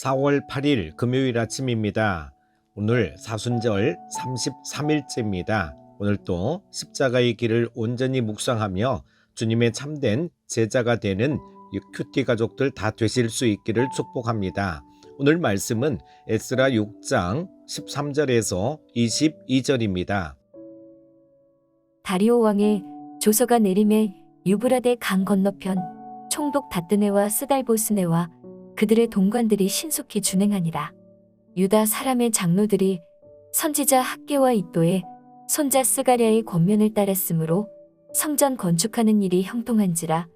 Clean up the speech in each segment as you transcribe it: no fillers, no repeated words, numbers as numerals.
4월 8일 금요일 아침입니다. 오늘 사순절 33일째입니다. 오늘도 십자가의 길을 온전히 묵상하며 주님의 참된 제자가 되는 큐티 가족들 다 되실 수 있기를 축복합니다. 오늘 말씀은 에스라 6장 13절에서 22절입니다. 다리오 왕의 조서가 내림에 유브라데 강 건너편 총독 다뜨네와 스달보스네와 그들의 동관들이 신속히 준행하니라. 유다 사람의 장로들이 선지자 학개와 이또의 손자 스가랴의 권면을 따랐으므로 성전 건축하는 일이 형통한지라.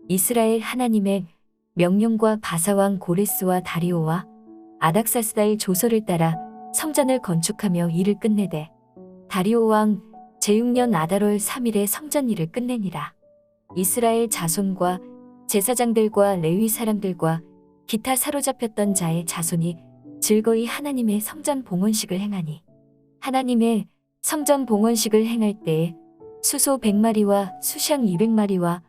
이스라엘 하나님의 명령과 바사왕 고레스와 다리오와 아닥사스다의 조서를 따라 성전을 건축하며 일을 끝내되 다리오 왕 제6년 아달월 3일에 성전 일을 끝내니라. 이스라엘 자손과 제사장들과 레위 사람들과 기타 사로잡혔던 자의 자손이 즐거이 하나님의 성전 봉헌식을 행하니 하나님의 성전 봉헌식을 행할 때에 수소 100마리와 수샹 200마리와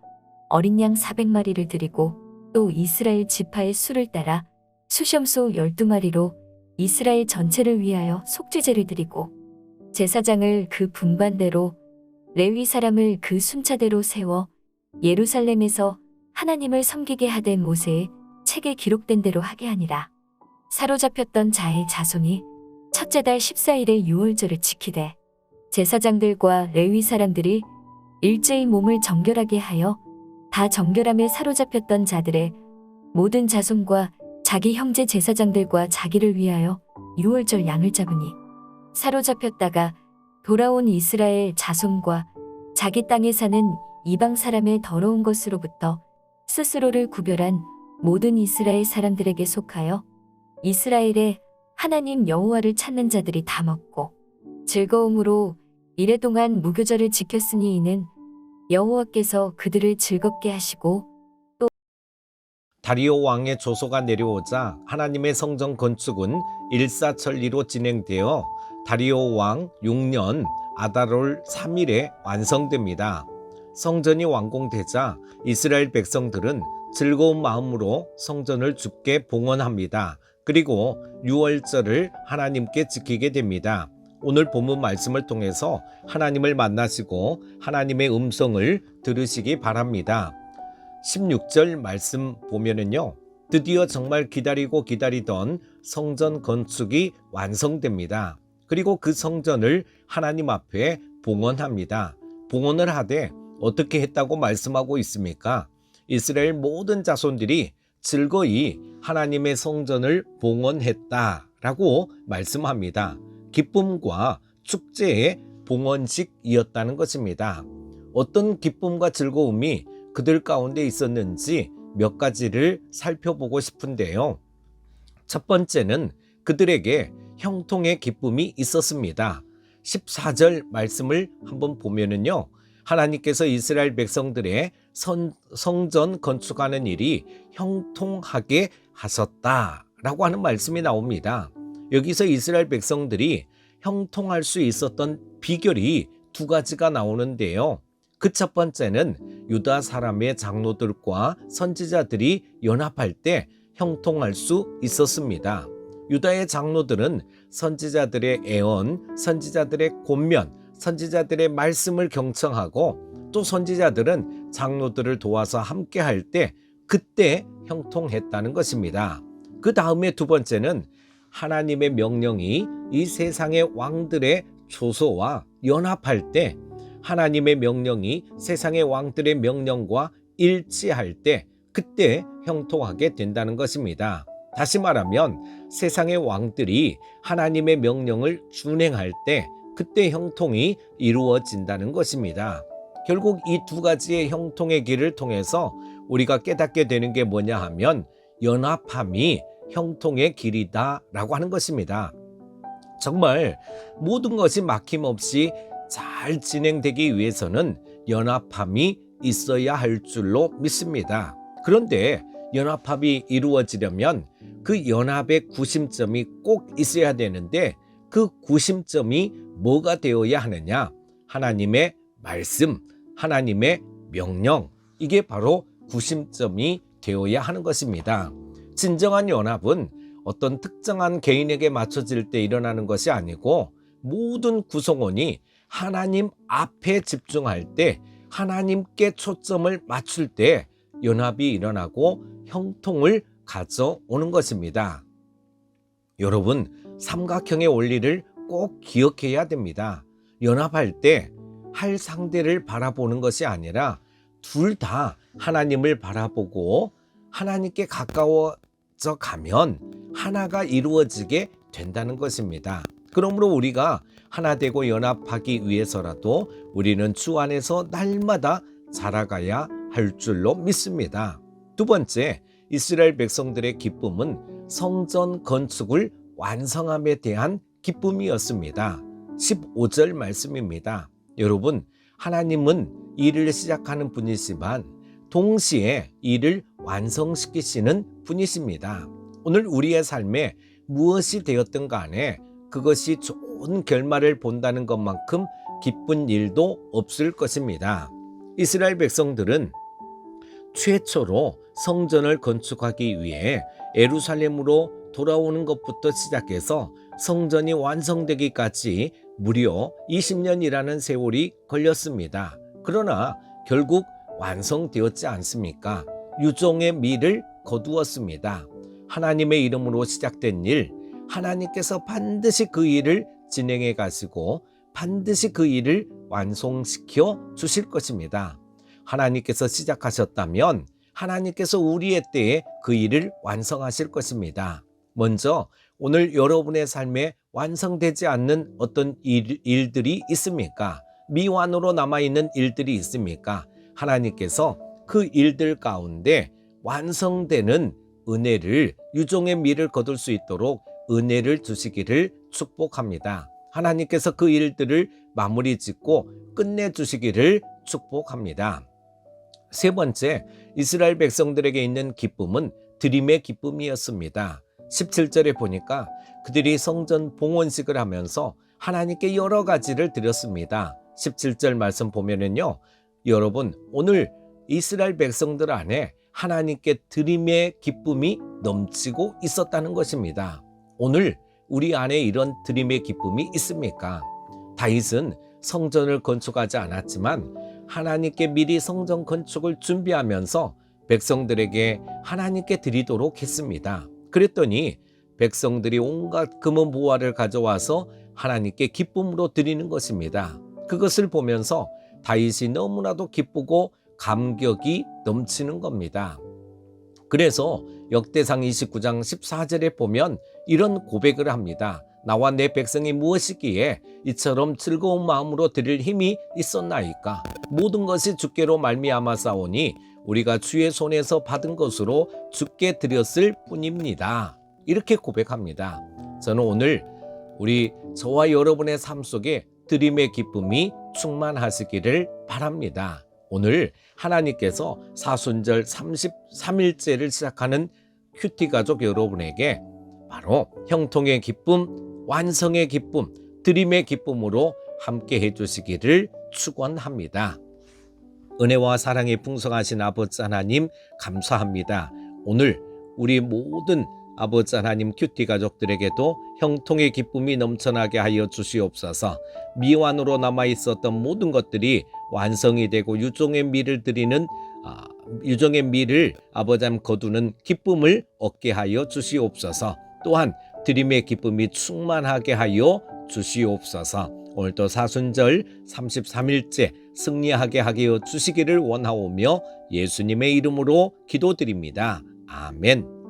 어린 양 400마리를 드리고 또 이스라엘 지파의 수를 따라 수염소 12마리로 이스라엘 전체를 위하여 속죄제를 드리고 제사장을 그 분반대로 레위 사람을 그 순차대로 세워 예루살렘에서 하나님을 섬기게 하되 모세의 책에 기록된 대로 하게 하니라. 사로잡혔던 자의 자손이 첫째 달 14일에 유월절을 지키되 제사장들과 레위 사람들이 일제히 몸을 정결하게 하여 다 정결함에 사로잡혔던 자들의 모든 자손과 자기 형제 제사장들과 자기를 위하여 유월절 양을 잡으니 사로잡혔다가 돌아온 이스라엘 자손과 자기 땅에 사는 이방 사람의 더러운 것으로부터 스스로를 구별한 모든 이스라엘 사람들에게 속하여 이스라엘의 하나님 여호와를 찾는 자들이 다 먹고 즐거움으로 이래동안 무교절을 지켰으니 이는 여호와께서 그들을 즐겁게 하시고 다리오 왕의 조서가 내려오자 하나님의 성전 건축은 일사천리로 진행되어 다리오 왕 6년 아달월 3일에 완성됩니다. 성전이 완공되자 이스라엘 백성들은 즐거운 마음으로 성전을 주께 봉헌합니다. 그리고 유월절을 하나님께 지키게 됩니다. 오늘 본문 말씀을 통해서 하나님을 만나시고 하나님의 음성을 들으시기 바랍니다. 16절 말씀 보면은요, 드디어 정말 기다리던 성전 건축이 완성됩니다. 그리고 그 성전을 하나님 앞에 봉헌합니다. 봉헌을 하되 어떻게 했다고 말씀하고 있습니까? 이스라엘 모든 자손들이 즐거이 하나님의 성전을 봉헌했다라고 말씀합니다. 기쁨과 축제의 봉헌식이었다는 것입니다. 어떤 기쁨과 즐거움이 그들 가운데 있었는지 몇 가지를 살펴보고 싶은데요. 첫 번째는 그들에게 형통의 기쁨이 있었습니다. 14절 말씀을 한번 보면은요, 하나님께서 이스라엘 백성들의 성전 건축하는 일이 형통하게 하셨다라고 하는 말씀이 나옵니다. 여기서 이스라엘 백성들이 형통할 수 있었던 비결이 두 가지가 나오는데요. 그 첫 번째는 유다 사람의 장로들과 선지자들이 연합할 때 형통할 수 있었습니다. 유다의 장로들은 선지자들의 애언, 선지자들의 권면, 선지자들의 말씀을 경청하고 또 선지자들은 장로들을 도와서 함께 할 때 그때 형통했다는 것입니다. 그 다음에 두 번째는 하나님의 명령이 이 세상의 왕들의 조서와 연합할 때 하나님의 명령이 세상의 왕들의 명령과 일치할 때 그때 형통하게 된다는 것입니다. 다시 말하면 세상의 왕들이 하나님의 명령을 준행할 때 그때 형통이 이루어진다는 것입니다. 결국 이 두 가지의 형통의 길을 통해서 우리가 깨닫게 되는 게 뭐냐 하면 연합함이 형통의 길이다라고 하는 것입니다. 정말 모든 것이 막힘없이 잘 진행되기 위해서는 연합함이 있어야 할 줄로 믿습니다. 그런데 연합함이 이루어지려면 그 연합의 구심점이 꼭 있어야 되는데 그 구심점이 뭐가 되어야 하느냐? 하나님의 말씀, 하나님의 명령, 이게 바로 구심점이 되어야 하는 것입니다. 진정한 연합은 어떤 특정한 개인에게 맞춰질 때 일어나는 것이 아니고 모든 구성원이 하나님 앞에 집중할 때, 하나님께 초점을 맞출 때 연합이 일어나고 형통을 가져오는 것입니다. 여러분, 삼각형의 원리를 꼭 기억해야 됩니다. 연합할 때 할 상대를 바라보는 것이 아니라 둘 다 하나님을 바라보고 하나님께 가까워져 가면 하나가 이루어지게 된다는 것입니다. 그러므로 우리가 하나 되고 연합하기 위해서라도 우리는 주 안에서 날마다 자라가야 할 줄로 믿습니다. 두 번째, 이스라엘 백성들의 기쁨은 성전 건축을 완성함에 대한 기쁨이었습니다. 15절 말씀입니다. 여러분, 하나님은 일을 시작하는 분이지만 동시에 일을 완성시키시는 분이십니다. 오늘 우리의 삶에 무엇이 되었든 간에 그것이 좋은 결말을 본다는 것만큼 기쁜 일도 없을 것입니다. 이스라엘 백성들은 최초로 성전을 건축하기 위해 예루살렘으로 돌아오는 것부터 시작해서 성전이 완성되기까지 무려 20년이라는 세월이 걸렸습니다. 그러나 결국 완성되었지 않습니까? 유종의 미를 거두었습니다. 하나님의 이름으로 시작된 일, 하나님께서 반드시 그 일을 진행해 가시고 반드시 그 일을 완성시켜 주실 것입니다. 하나님께서 시작하셨다면 하나님께서 우리의 때에 그 일을 완성하실 것입니다. 먼저 오늘 여러분의 삶에 완성되지 않는 어떤 일들이 있습니까? 미완으로 남아있는 일들이 있습니까? 하나님께서 그 일들 가운데 완성되는 은혜를, 유종의 미를 거둘 수 있도록 은혜를 주시기를 축복합니다. 하나님께서 그 일들을 마무리 짓고 끝내주시기를 축복합니다. 세 번째, 이스라엘 백성들에게 있는 기쁨은 드림의 기쁨이었습니다. 17절에 보니까 그들이 성전 봉헌식을 하면서 하나님께 여러 가지를 드렸습니다. 17절 말씀 보면은요, 여러분, 오늘 이스라엘 백성들 안에 하나님께 드림의 기쁨이 넘치고 있었다는 것입니다. 오늘 우리 안에 이런 드림의 기쁨이 있습니까? 다윗은 성전을 건축하지 않았지만 하나님께 미리 성전 건축을 준비하면서 백성들에게 하나님께 드리도록 했습니다. 그랬더니 백성들이 온갖 금은 보화를 가져와서 하나님께 기쁨으로 드리는 것입니다. 그것을 보면서 다윗이 너무나도 기쁘고 감격이 넘치는 겁니다. 그래서 역대상 29장 14절에 보면 이런 고백을 합니다. 나와 내 백성이 무엇이기에 이처럼 즐거운 마음으로 드릴 힘이 있었나이까? 모든 것이 주께로 말미암아사오니 우리가 주의 손에서 받은 것으로 주께 드렸을 뿐입니다. 이렇게 고백합니다. 저는 오늘 저와 여러분의 삶 속에 드림의 기쁨이 충만하시기를 바랍니다. 오늘 하나님께서 사순절 33일째를 시작하는 큐티 가족 여러분에게 바로 형통의 기쁨, 완성의 기쁨, 드림의 기쁨으로 함께 해주시기를 축원합니다. 은혜와 사랑이 풍성하신 아버지 하나님 감사합니다. 오늘 우리 모든 아버지 하나님 큐티 가족들에게도 형통의 기쁨이 넘쳐나게 하여 주시옵소서. 미완으로 남아있었던 모든 것들이 완성이 되고 유종의 미를 드리는 유종의 미를 아버지 하나님 거두는 기쁨을 얻게 하여 주시옵소서. 또한 드림의 기쁨이 충만하게 하여 주시옵소서. 오늘도 사순절 33일째 승리하게 하여 주시기를 원하오며 예수님의 이름으로 기도드립니다. 아멘.